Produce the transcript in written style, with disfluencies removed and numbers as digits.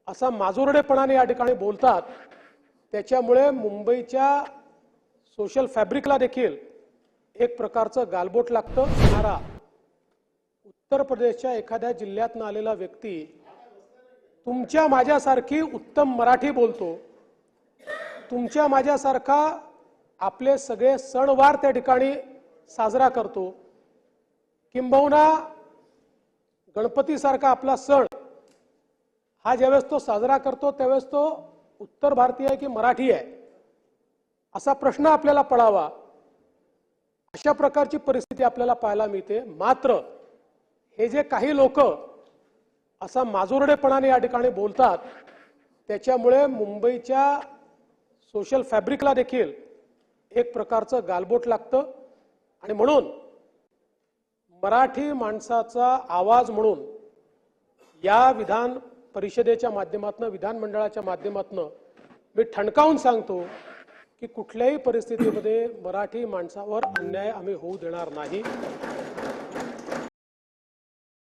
असा माजुरडेपणाने या ठिकाणी बोलतात, त्याच्यामुळे मुंबईच्या सोशल फॅब्रिकला देखील एक प्रकारचं गालबोट लागतं। येणारा उत्तर प्रदेशच्या एखाद्या जिल्ह्यातून आलेला व्यक्ती तुमच्या माझ्यासारखी उत्तम मराठी बोलतो, तुमच्या माझ्यासारखा आपले सगळे सणवार त्या ठिकाणी साजरा करतो, किंबहुना गणपतीसारखा आपला सण हा ज्यावेळेस तो साजरा करतो त्यावेळेस तो उत्तर भारतीय आहे की मराठी आहे असा प्रश्न आपल्याला पडावा। अशा प्रकारची परिस्थिती आपल्याला पाहायला मिळते। मात्र हे जे काही लोक असा माजुरडेपणाने या ठिकाणी बोलतात, त्याच्यामुळे मुंबईच्या सोशल फॅब्रिकला देखील एक प्रकारचं गालबोट लागतं। आणि म्हणून मराठी माणसाचा आवाज म्हणून या विधान परिषदेच्या माध्यमातून, विधानमंडळाच्या माध्यमातून मी ठणकावून सांगतो की कुठल्याही परिस्थितीमध्ये मराठी माणसावर अन्याय आम्ही होऊ देणार नाही।